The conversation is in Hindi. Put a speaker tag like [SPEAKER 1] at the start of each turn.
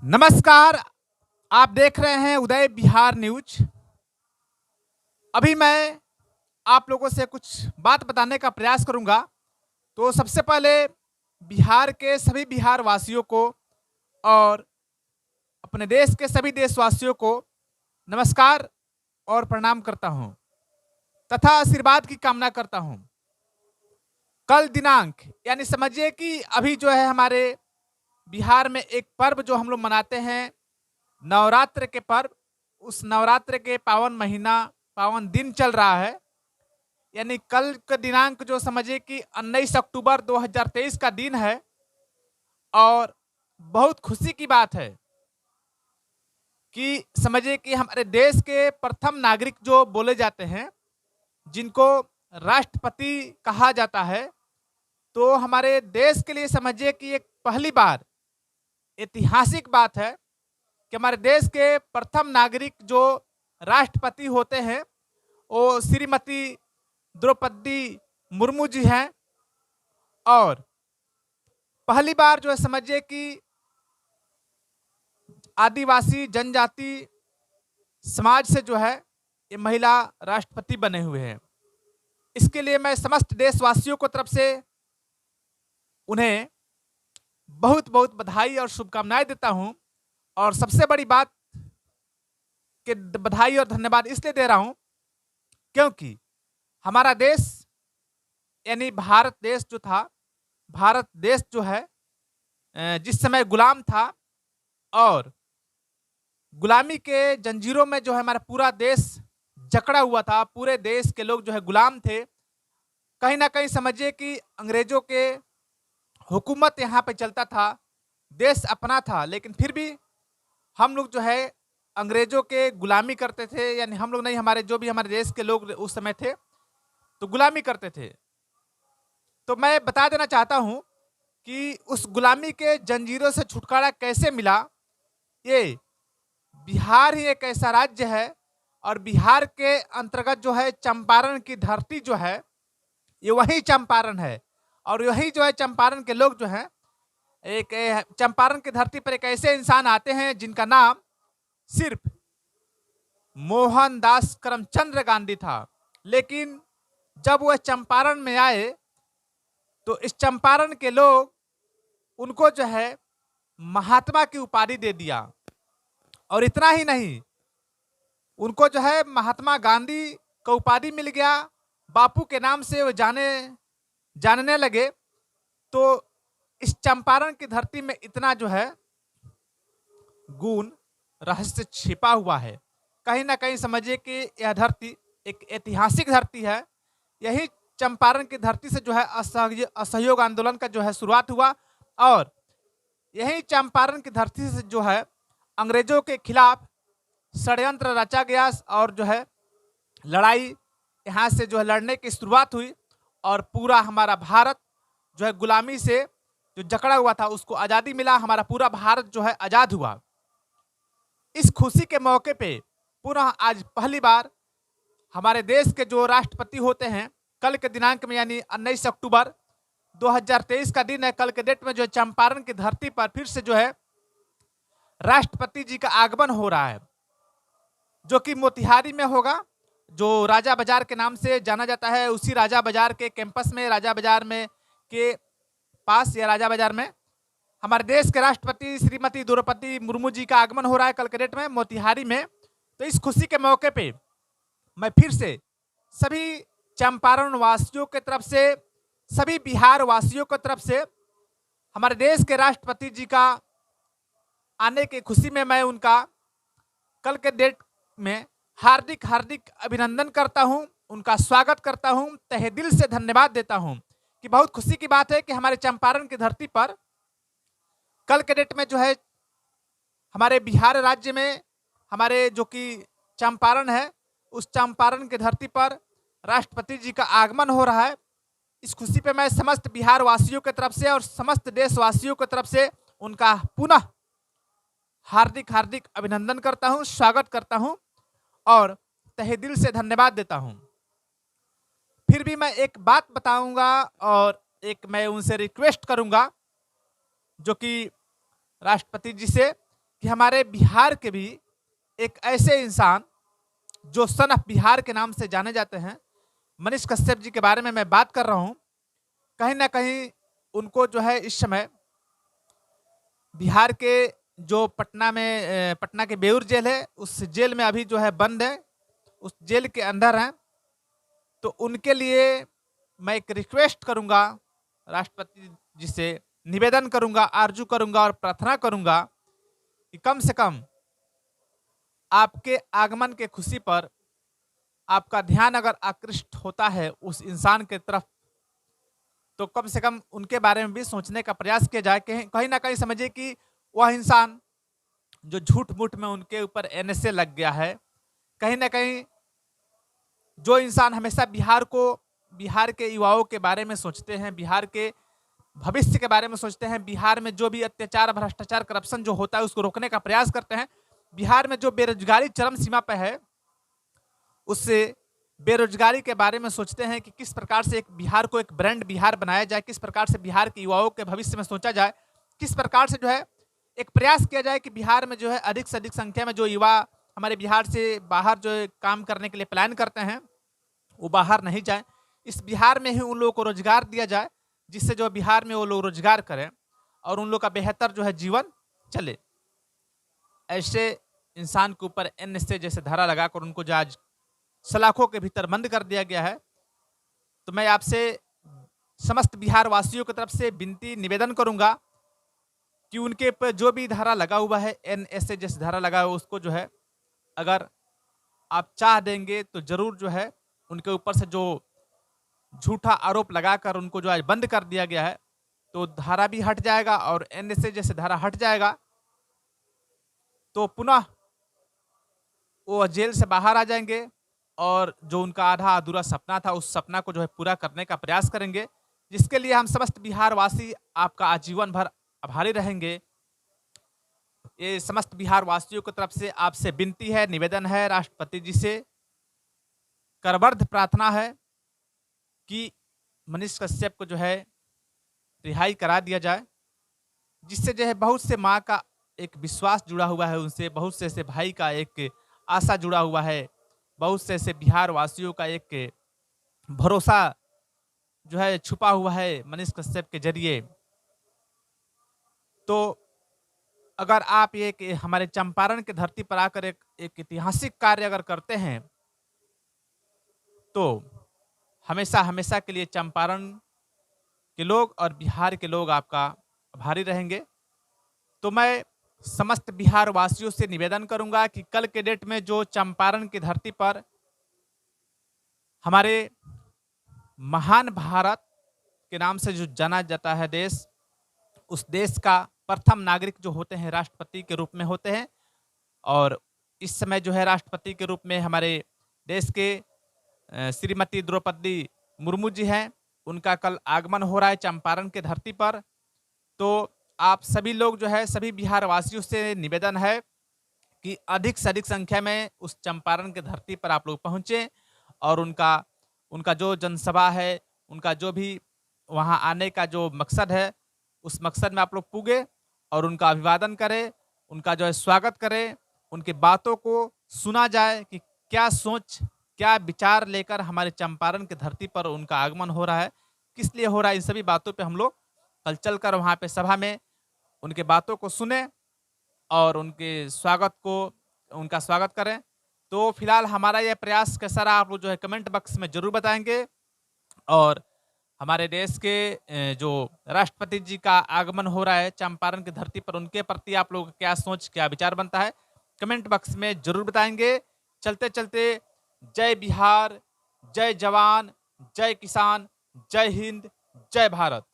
[SPEAKER 1] नमस्कार। आप देख रहे हैं उदय बिहार न्यूज। अभी मैं आप लोगों से कुछ बात बताने का प्रयास करूंगा। तो सबसे पहले बिहार के सभी बिहार वासियों को और अपने देश के सभी देशवासियों को नमस्कार और प्रणाम करता हूं तथा आशीर्वाद की कामना करता हूं। कल दिनांक यानी समझिए कि अभी जो है हमारे बिहार में एक पर्व जो हम लोग मनाते हैं, नवरात्र के पर्व। उस नवरात्र के पावन महीना, पावन दिन चल रहा है। यानी कल का दिनांक जो समझिए कि 19 अक्टूबर 2023 का दिन है। और बहुत खुशी की बात है कि समझिए कि हमारे देश के प्रथम नागरिक जो बोले जाते हैं, जिनको राष्ट्रपति कहा जाता है, तो हमारे देश के लिए समझिए कि एक पहली बार ऐतिहासिक बात है कि हमारे देश के प्रथम नागरिक जो राष्ट्रपति होते हैं वो श्रीमती द्रौपदी मुर्मू जी हैं। और पहली बार जो है समझिए कि आदिवासी जनजाति समाज से जो है ये महिला राष्ट्रपति बने हुए हैं। इसके लिए मैं समस्त देशवासियों को तरफ से उन्हें बहुत बहुत बधाई और शुभकामनाएं देता हूं। और सबसे बड़ी बात कि बधाई और धन्यवाद इसलिए दे रहा हूं क्योंकि हमारा देश यानी भारत देश जो था, भारत देश जो है जिस समय गुलाम था और गुलामी के जंजीरों में जो है हमारा पूरा देश जकड़ा हुआ था। पूरे देश के लोग जो है गुलाम थे। कहीं ना कहीं समझिए कि अंग्रेजों के हुकूमत यहाँ पे चलता था, देश अपना था, लेकिन फिर भी हम लोग जो है अंग्रेजों के गुलामी करते थे। यानी हम लोग नहीं, हमारे जो भी हमारे देश के लोग उस समय थे तो गुलामी करते थे। तो मैं बता देना चाहता हूं कि उस गुलामी के जंजीरों से छुटकारा कैसे मिला। ये बिहार ही एक ऐसा राज्य है और बिहार के अंतर्गत जो है चंपारण की धरती जो है ये वही चंपारण है। और यही जो है चंपारण के लोग जो हैं, एक चंपारण की धरती पर एक ऐसे इंसान आते हैं जिनका नाम सिर्फ मोहनदास करमचंद्र गांधी था। लेकिन जब वह चंपारण में आए तो इस चंपारण के लोग उनको जो है महात्मा की उपाधि दे दिया। और इतना ही नहीं, उनको जो है महात्मा गांधी का उपाधि मिल गया। बापू के नाम से वो जानने लगे। तो इस चंपारण की धरती में इतना जो है गुण रहस्य छिपा हुआ है। कहीं ना कहीं समझिए कि यह धरती एक ऐतिहासिक धरती है। यही चंपारण की धरती से जो है असहयोग आंदोलन का जो है शुरुआत हुआ। और यही चंपारण की धरती से जो है अंग्रेजों के खिलाफ षड्यंत्र रचा गया और जो है लड़ाई यहाँ से जो है लड़ने की शुरुआत हुई। और पूरा हमारा भारत जो है गुलामी से जो जकड़ा हुआ था उसको आज़ादी मिला। हमारा पूरा भारत जो है आज़ाद हुआ। इस खुशी के मौके पे पुनः आज पहली बार हमारे देश के जो राष्ट्रपति होते हैं, कल के दिनांक में यानी 19 अक्टूबर 2023 का दिन है। कल के डेट में जो है चंपारण की धरती पर फिर से जो है राष्ट्रपति जी का आगमन हो रहा है, जो कि मोतिहारी में होगा, जो राजा बाजार के नाम से जाना जाता है। उसी राजा बाजार के कैंपस में, राजा बाजार में के पास या राजा बाजार में हमारे देश के राष्ट्रपति श्रीमती द्रौपदी मुर्मू जी का आगमन हो रहा है कल के डेट में मोतिहारी में। तो इस खुशी के मौके पे मैं फिर से सभी चंपारण वासियों की तरफ से, सभी बिहार वासियों की तरफ से हमारे देश के राष्ट्रपति जी का आने की खुशी में मैं उनका कल के डेट में हार्दिक हार्दिक अभिनंदन करता हूं, उनका स्वागत करता हूं, तहे दिल से धन्यवाद देता हूं। कि बहुत खुशी की बात है कि हमारे चंपारण की धरती पर कल के डेट में जो है हमारे बिहार राज्य में हमारे जो कि चंपारण है, उस चंपारण की धरती पर राष्ट्रपति जी का आगमन हो रहा है। इस खुशी पे मैं समस्त बिहार वासियों की तरफ से और समस्त देशवासियों की तरफ से उनका पुनः हार्दिक हार्दिक अभिनंदन करता हूं, स्वागत करता हूं और तहे दिल से धन्यवाद देता हूं। फिर भी मैं एक बात बताऊंगा और मैं उनसे रिक्वेस्ट करूंगा जो कि राष्ट्रपति जी से, कि हमारे बिहार के भी एक ऐसे इंसान जो सन ऑफ बिहार के नाम से जाने जाते हैं, मनीष कश्यप जी के बारे में मैं बात कर रहा हूं। कहीं ना कहीं उनको जो है इस समय बिहार के जो पटना के बेउर जेल है, उस जेल में अभी जो है बंद है, उस जेल के अंदर हैं। तो उनके लिए मैं एक रिक्वेस्ट करूंगा, राष्ट्रपति जी से निवेदन करूंगा, आरजू करूंगा और प्रार्थना करूंगा कि कम से कम आपके आगमन के खुशी पर आपका ध्यान अगर आकृष्ट होता है उस इंसान के तरफ, तो कम से कम उनके बारे में भी सोचने का प्रयास किया जाए। कहीं ना कहीं समझिए कि वह इंसान जो झूठ मूठ में उनके ऊपर एनएसए लग गया है, कहीं ना कहीं जो इंसान हमेशा बिहार के युवाओं के बारे में सोचते हैं, बिहार के भविष्य के बारे में सोचते हैं, बिहार में जो भी अत्याचार, भ्रष्टाचार, करप्शन जो होता है उसको रोकने का प्रयास करते हैं, बिहार में जो बेरोजगारी चरम सीमा पर है उससे बेरोजगारी के बारे में सोचते हैं कि किस प्रकार से एक बिहार को एक ब्रांड बिहार बनाया जाए, किस प्रकार से बिहार के युवाओं के भविष्य में सोचा जाए, किस प्रकार से जो है एक प्रयास किया जाए कि बिहार में जो है अधिक से अधिक संख्या में जो युवा हमारे बिहार से बाहर जो काम करने के लिए प्लान करते हैं वो बाहर नहीं जाए, इस बिहार में ही उन लोगों को रोजगार दिया जाए, जिससे जो बिहार में वो लोग रोजगार करें और उन लोग का बेहतर जो है जीवन चले। ऐसे इंसान के ऊपर एनएसए जैसे धारा लगाकर उनको जो आज सलाखों के भीतर बंद कर दिया गया है, तो मैं आपसे समस्त बिहार वासियों की तरफ से विनती निवेदन करूंगा कि उनके ऊपर जो भी धारा लगा हुआ है, एनएसए जैसे धारा लगा हुआ, उसको जो है अगर आप चाह देंगे तो जरूर जो है उनके ऊपर से जो झूठा आरोप लगाकर उनको जो आज बंद कर दिया गया है, तो धारा भी हट जाएगा और एनएसए जैसे धारा हट जाएगा, तो पुनः वो जेल से बाहर आ जाएंगे और जो उनका आधा अधूरा सपना था उस सपना को जो है पूरा करने का प्रयास करेंगे, जिसके लिए हम समस्त बिहार वासी आपका आजीवन भर आभारी रहेंगे। ये समस्त बिहार वासियों की तरफ से आपसे विनती है, निवेदन है, राष्ट्रपति जी से करबद्ध प्रार्थना है कि मनीष कश्यप को जो है रिहाई करा दिया जाए, जिससे जो है बहुत से माँ का एक विश्वास जुड़ा हुआ है उनसे, बहुत से ऐसे भाई का एक आशा जुड़ा हुआ है, बहुत से ऐसे बिहार वासियों का एक भरोसा जो है छुपा हुआ है मनीष कश्यप के जरिए। तो अगर आप एक हमारे चंपारण की धरती पर आकर एक ऐतिहासिक कार्य अगर करते हैं, तो हमेशा हमेशा के लिए चंपारण के लोग और बिहार के लोग आपका आभारी रहेंगे। तो मैं समस्त बिहार वासियों से निवेदन करूंगा कि कल के डेट में जो चंपारण की धरती पर हमारे महान भारत के नाम से जो जाना जाता है देश, उस देश का प्रथम नागरिक जो होते हैं राष्ट्रपति के रूप में होते हैं, और इस समय जो है राष्ट्रपति के रूप में हमारे देश के श्रीमती द्रौपदी मुर्मू जी हैं, उनका कल आगमन हो रहा है चंपारण के धरती पर। तो आप सभी लोग जो है, सभी बिहार वासियों से निवेदन है कि अधिक से अधिक संख्या में उस चंपारण के धरती पर आप लोग पहुँचें और उनका जो जनसभा है, उनका जो भी वहाँ आने का जो मकसद है, उस मकसद में आप लोग पूगे और उनका अभिवादन करें, उनका जो है स्वागत करें, उनकी बातों को सुना जाए कि क्या सोच, क्या विचार लेकर हमारे चंपारण की धरती पर उनका आगमन हो रहा है, किस लिए हो रहा है। इन सभी बातों पे हम लोग कल चलकर वहाँ पे सभा में उनके बातों को सुने और उनका स्वागत करें। तो फिलहाल हमारा यह प्रयास कैसा रहा आप लोग जो है कमेंट बॉक्स में जरूर बताएंगे, और हमारे देश के जो राष्ट्रपति जी का आगमन हो रहा है चंपारण की धरती पर, उनके प्रति आप लोगों का क्या सोच, क्या विचार बनता है, कमेंट बॉक्स में जरूर बताएंगे। चलते चलते जय बिहार, जय जवान, जय किसान, जय हिंद, जय भारत।